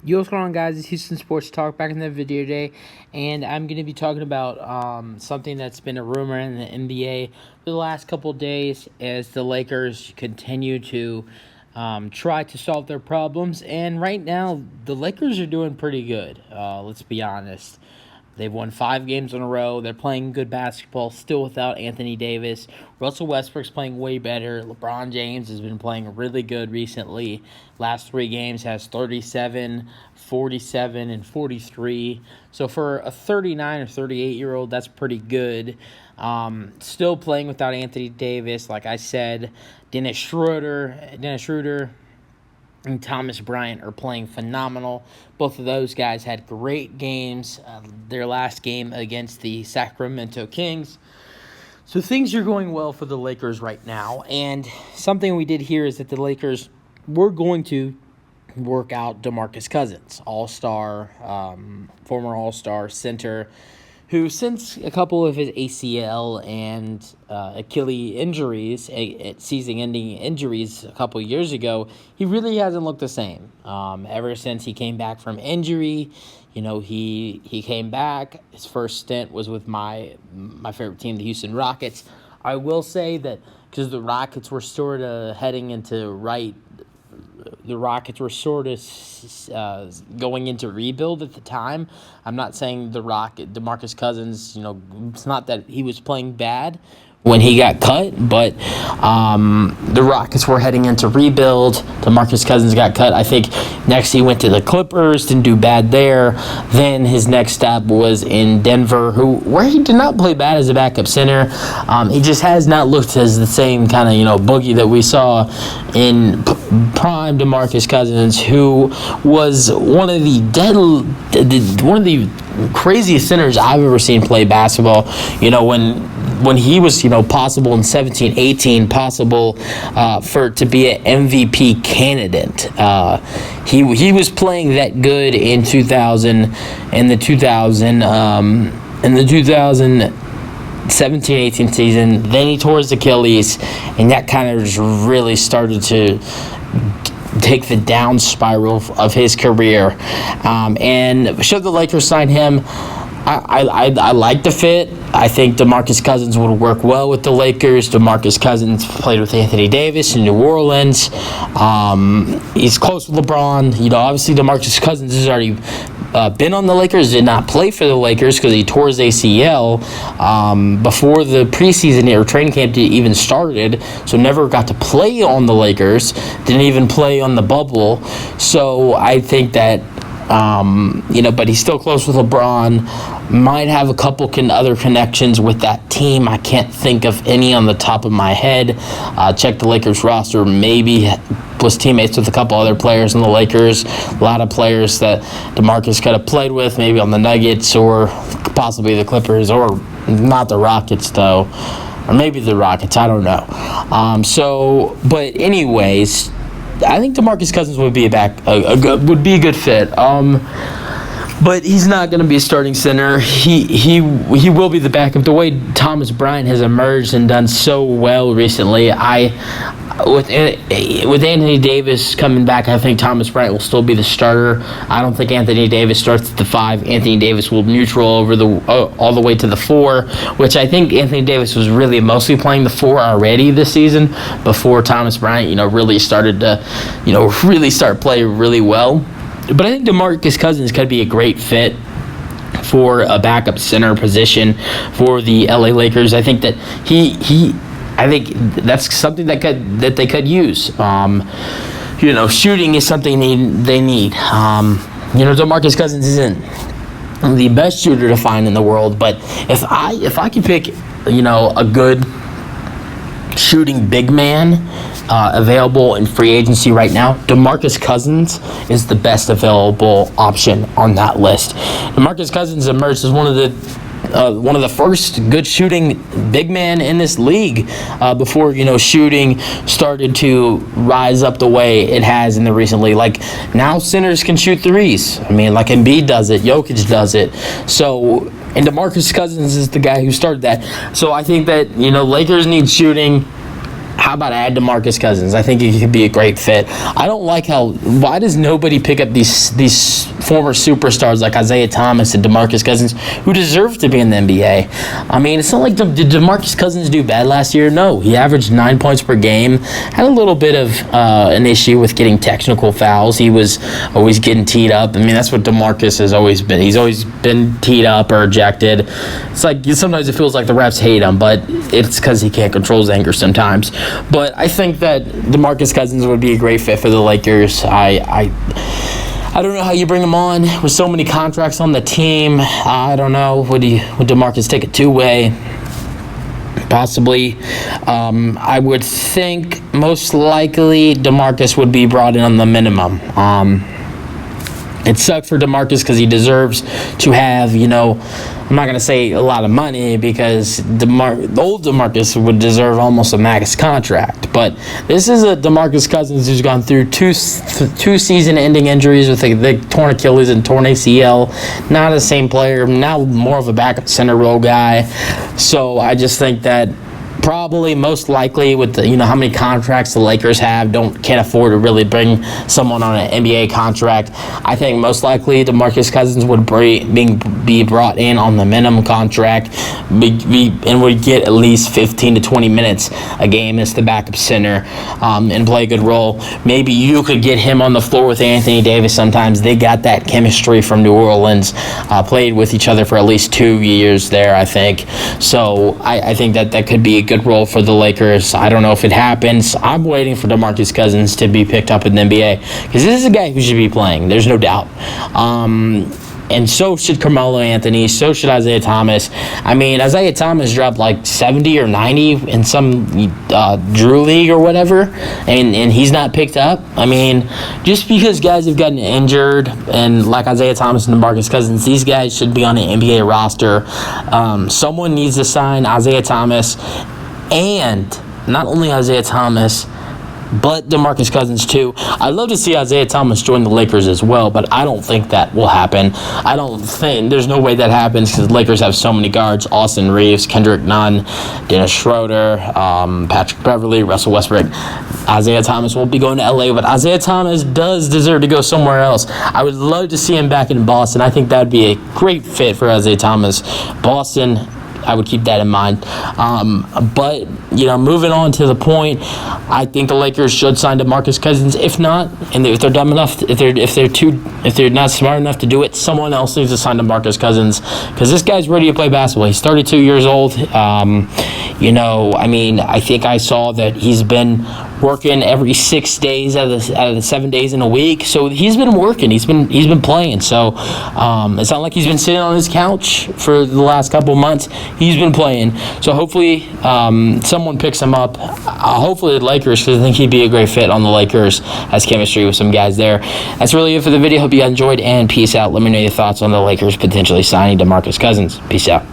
Yo, what's going on, guys? It's Houston Sports Talk back in the video today, and I'm going to be talking about something that's been a rumor in the NBA for the last couple of days as the Lakers continue to try to solve their problems. And right now, the Lakers are doing pretty good. Let's be honest. They've won 5 games in a row. They're playing good basketball, still without Anthony Davis. Russell Westbrook's playing way better. LeBron James has been playing really good recently. Last 3 games has 37, 47, and 43. So for a 39 or 38-year-old, that's pretty good. Still playing without Anthony Davis. Like I said, Dennis Schroeder, and Thomas Bryant are playing phenomenal. Both of those guys had great games. Their last game against the Sacramento Kings. So things are going well for the Lakers right now. And something we did hear is that the Lakers were going to work out Demarcus Cousins, former All-Star center, who since a couple of his ACL and Achilles injuries, season-ending injuries a couple years ago, he really hasn't looked the same. Ever since he came back from injury, he came back. His first stint was with my favorite team, the Houston Rockets. I will say that because the Rockets were sort of heading into the Rockets were sort of going into rebuild at the time. I'm not saying DeMarcus Cousins, it's not that he was playing bad when he got cut, but the Rockets were heading into rebuild. DeMarcus Cousins got cut. I think next he went to the Clippers, didn't do bad there. Then his next step was in Denver, where he did not play bad as a backup center. He just has not looked as the same kind of boogie that we saw in prime DeMarcus Cousins, who was one of the craziest centers I've ever seen play basketball. When he was, possible in 17-18, possible to be an MVP candidate. He was playing that good in 2000, in the 2017-18 season. Then he tore his Achilles, and that kind of just really started to take the down spiral of his career. And should the Lakers sign him, I like the fit. I think DeMarcus Cousins would work well with the Lakers. DeMarcus Cousins played with Anthony Davis in New Orleans. He's close with LeBron. Obviously DeMarcus Cousins has already been on the Lakers, did not play for the Lakers because he tore his ACL before the preseason or training camp even started, so never got to play on the Lakers, didn't even play on the bubble. So I think that but he's still close with LeBron, might have a couple other connections with that team. I can't think of any on the top of my head. Check the Lakers roster, maybe was teammates with a couple other players in the Lakers, a lot of players that DeMarcus could have played with, maybe on the Nuggets or possibly the Clippers, or not the Rockets though, or maybe the Rockets, I don't know. But anyways, I think DeMarcus Cousins would be a good fit. But he's not going to be a starting center. He will be the backup. The way Thomas Bryant has emerged and done so well recently, with Anthony Davis coming back, I think Thomas Bryant will still be the starter. I don't think Anthony Davis starts at the 5. Anthony Davis will neutral over all the way to the 4, which I think Anthony Davis was really mostly playing the 4 already this season before Thomas Bryant, really started to, really start playing really well. But I think DeMarcus Cousins could be a great fit for a backup center position for the LA Lakers. I think that I think that's something that they could use. Shooting is something they need. DeMarcus Cousins isn't the best shooter to find in the world, but if I could pick, a good shooting big man available in free agency right now, DeMarcus Cousins is the best available option on that list. DeMarcus Cousins emerged as one of the first good shooting big man in this league before shooting started to rise up the way it has in the recently. Like now centers can shoot threes. I mean, like Embiid does it, Jokic does it. And DeMarcus Cousins is the guy who started that. So I think that Lakers need shooting. how about add DeMarcus Cousins? I think he could be a great fit. I don't like why does nobody pick up these former superstars like Isaiah Thomas and DeMarcus Cousins who deserve to be in the NBA? I mean, it's not like did DeMarcus Cousins do bad last year? No, he averaged 9 points per game, had a little bit of an issue with getting technical fouls. He was always getting teed up. I mean, that's what DeMarcus has always been. He's always been teed up or ejected. It's like sometimes it feels like the refs hate him, but it's because he can't control his anger sometimes. But I think that DeMarcus Cousins would be a great fit for the Lakers. I don't know how you bring him on with so many contracts on the team. I don't know. Would DeMarcus take a two-way? Possibly. I would think most likely DeMarcus would be brought in on the minimum. It sucks for DeMarcus because he deserves to have, I'm not going to say a lot of money because the old DeMarcus would deserve almost a max contract. But this is a DeMarcus Cousins who's gone through two season-ending injuries with a torn Achilles and torn ACL. Not the same player, now more of a backup center role guy. So I just think that probably most likely with how many contracts the Lakers can't afford to really bring someone on an NBA contract. I think most likely DeMarcus Cousins would be brought in on the minimum contract and would get at least 15 to 20 minutes a game as the backup center and play a good role. Maybe you could get him on the floor with Anthony Davis sometimes. They got that chemistry from New Orleans, played with each other for at least 2 years there, I think. So I think that could be a good role for the Lakers. I don't know if it happens. I'm waiting for DeMarcus Cousins to be picked up in the NBA because this is a guy who should be playing. There's no doubt. And so should Carmelo Anthony. So should Isaiah Thomas. I mean, Isaiah Thomas dropped like 70 or 90 in some Drew League or whatever, and he's not picked up. I mean, just because guys have gotten injured, and like Isaiah Thomas and DeMarcus Cousins, these guys should be on an NBA roster. Someone needs to sign Isaiah Thomas, and not only Isaiah Thomas, but DeMarcus Cousins too. I'd love to see Isaiah Thomas join the Lakers as well, but I don't think that will happen. There's no way that happens because the Lakers have so many guards: Austin Reeves, Kendrick Nunn, Dennis Schroeder, Patrick Beverley, Russell Westbrook. Isaiah Thomas won't be going to LA, but Isaiah Thomas does deserve to go somewhere else. I would love to see him back in Boston. I think that would be a great fit for Isaiah Thomas. Boston, I would keep that in mind. But moving on to the point, I think the Lakers should sign DeMarcus Cousins. If not, and if they're dumb enough, if they're not smart enough to do it, someone else needs to sign DeMarcus Cousins because this guy's ready to play basketball. He's 32 years old. I think I saw that he's been working every 6 days out of the 7 days in a week. So he's been working. He's been playing. So it's not like he's been sitting on his couch for the last couple months. He's been playing. So hopefully someone picks him up. Hopefully the Lakers, because I think he'd be a great fit on the Lakers. Has chemistry with some guys there. That's really it for the video. Hope you enjoyed, and peace out. Let me know your thoughts on the Lakers potentially signing DeMarcus Cousins. Peace out.